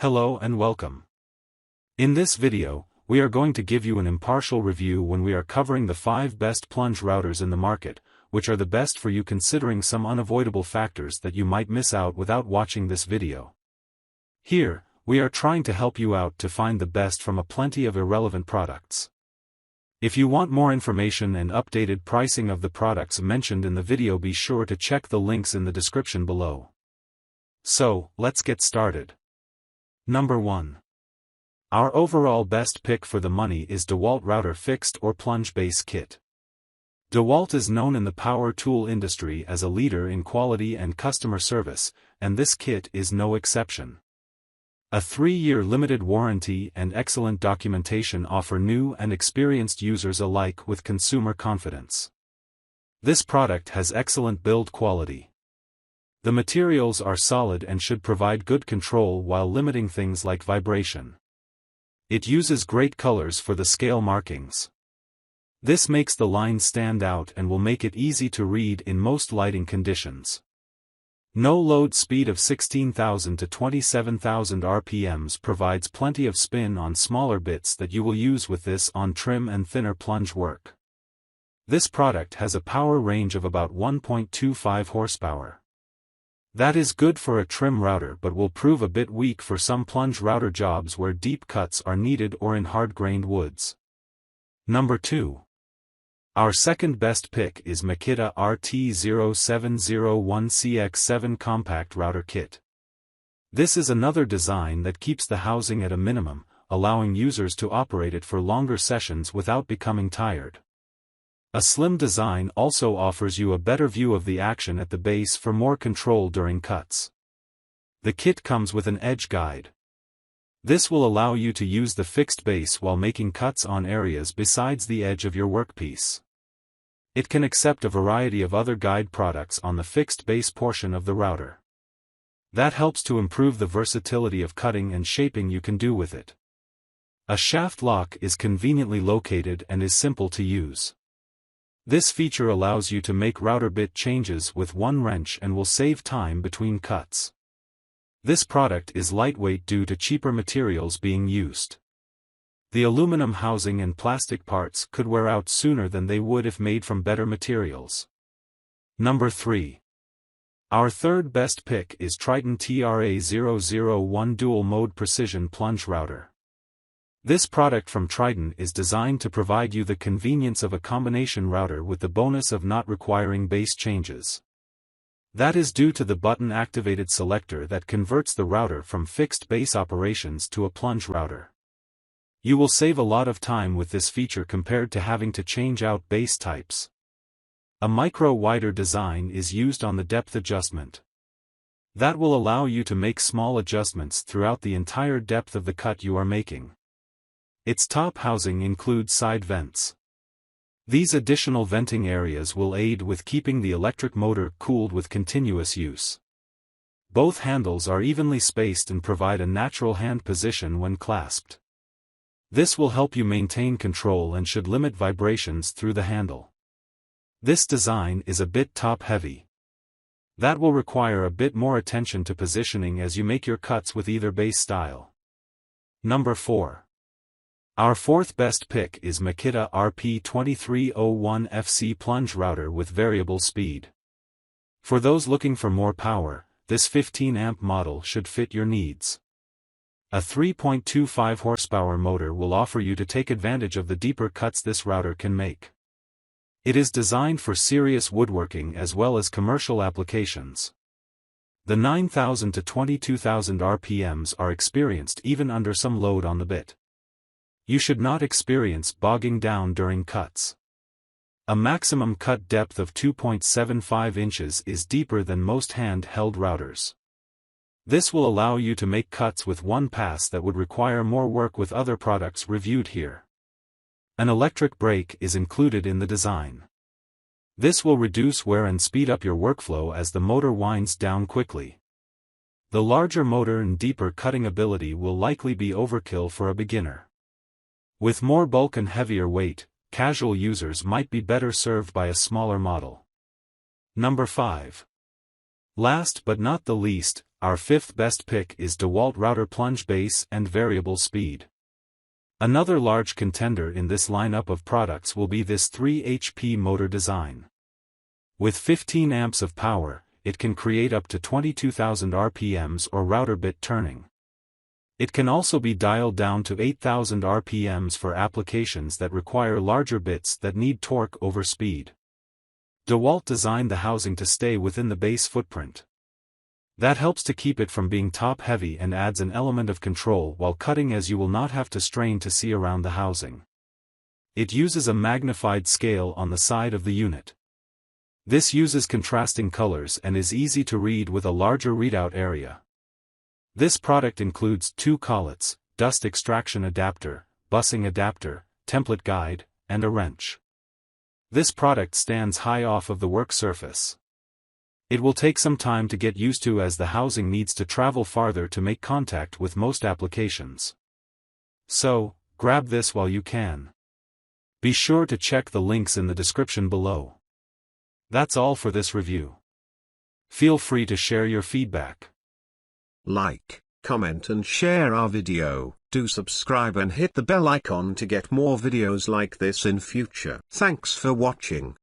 Hello and welcome. In this video, we are going to give you an impartial review when we are covering the 5 best plunge routers in the market, which are the best for you considering some unavoidable factors that you might miss out without watching this video. Here, we are trying to help you out to find the best from a plenty of irrelevant products. If you want more information and updated pricing of the products mentioned in the video, be sure to check the links in the description below. So, let's get started. Number 1. Our overall best pick for the money is DEWALT Router Fixed or Plunge Base Kit. DEWALT is known in the power tool industry as a leader in quality and customer service, and this kit is no exception. A 3-year limited warranty and excellent documentation offer new and experienced users alike with consumer confidence. This product has excellent build quality. The materials are solid and should provide good control while limiting things like vibration. It uses great colors for the scale markings. This makes the lines stand out and will make it easy to read in most lighting conditions. No load speed of 16,000 to 27,000 RPMs provides plenty of spin on smaller bits that you will use with this on trim and thinner plunge work. This product has a power range of about 1.25 horsepower. That is good for a trim router but will prove a bit weak for some plunge router jobs where deep cuts are needed or in hard-grained woods. Number 2. Our second best pick is Makita RT0701CX7 Compact Router Kit. This is another design that keeps the housing at a minimum, allowing users to operate it for longer sessions without becoming tired. A slim design also offers you a better view of the action at the base for more control during cuts. The kit comes with an edge guide. This will allow you to use the fixed base while making cuts on areas besides the edge of your workpiece. It can accept a variety of other guide products on the fixed base portion of the router. That helps to improve the versatility of cutting and shaping you can do with it. A shaft lock is conveniently located and is simple to use. This feature allows you to make router bit changes with one wrench and will save time between cuts. This product is lightweight due to cheaper materials being used. The aluminum housing and plastic parts could wear out sooner than they would if made from better materials. Number 3. Our third best pick is Triton TRA001 Dual Mode Precision Plunge Router. This product from Triton is designed to provide you the convenience of a combination router with the bonus of not requiring base changes. That is due to the button-activated selector that converts the router from fixed base operations to a plunge router. You will save a lot of time with this feature compared to having to change out base types. A micro-wider design is used on the depth adjustment. That will allow you to make small adjustments throughout the entire depth of the cut you are making. Its top housing includes side vents. These additional venting areas will aid with keeping the electric motor cooled with continuous use. Both handles are evenly spaced and provide a natural hand position when clasped. This will help you maintain control and should limit vibrations through the handle. This design is a bit top-heavy. That will require a bit more attention to positioning as you make your cuts with either base style. Number 4. Our fourth best pick is Makita RP2301FC Plunge Router with variable speed. For those looking for more power, this 15 amp model should fit your needs. A 3.25 horsepower motor will offer you to take advantage of the deeper cuts this router can make. It is designed for serious woodworking as well as commercial applications. The 9,000 to 22,000 RPMs are experienced even under some load on the bit. You should not experience bogging down during cuts. A maximum cut depth of 2.75 inches is deeper than most hand-held routers. This will allow you to make cuts with one pass that would require more work with other products reviewed here. An electric brake is included in the design. This will reduce wear and speed up your workflow as the motor winds down quickly. The larger motor and deeper cutting ability will likely be overkill for a beginner. With more bulk and heavier weight, casual users might be better served by a smaller model. Number 5. Last but not the least, our fifth best pick is DEWALT Router Plunge Base and Variable Speed. Another large contender in this lineup of products will be this 3 HP motor design. With 15 amps of power, it can create up to 22,000 RPMs or router bit turning. It can also be dialed down to 8,000 RPMs for applications that require larger bits that need torque over speed. DEWALT designed the housing to stay within the base footprint. That helps to keep it from being top-heavy and adds an element of control while cutting, as you will not have to strain to see around the housing. It uses a magnified scale on the side of the unit. This uses contrasting colors and is easy to read with a larger readout area. This product includes 2 collets, dust extraction adapter, busing adapter, template guide, and a wrench. This product stands high off of the work surface. It will take some time to get used to, as the housing needs to travel farther to make contact with most applications. So, grab this while you can. Be sure to check the links in the description below. That's all for this review. Feel free to share your feedback. Like, comment and share our video. Do subscribe and hit the bell icon to get more videos like this in future. Thanks for watching.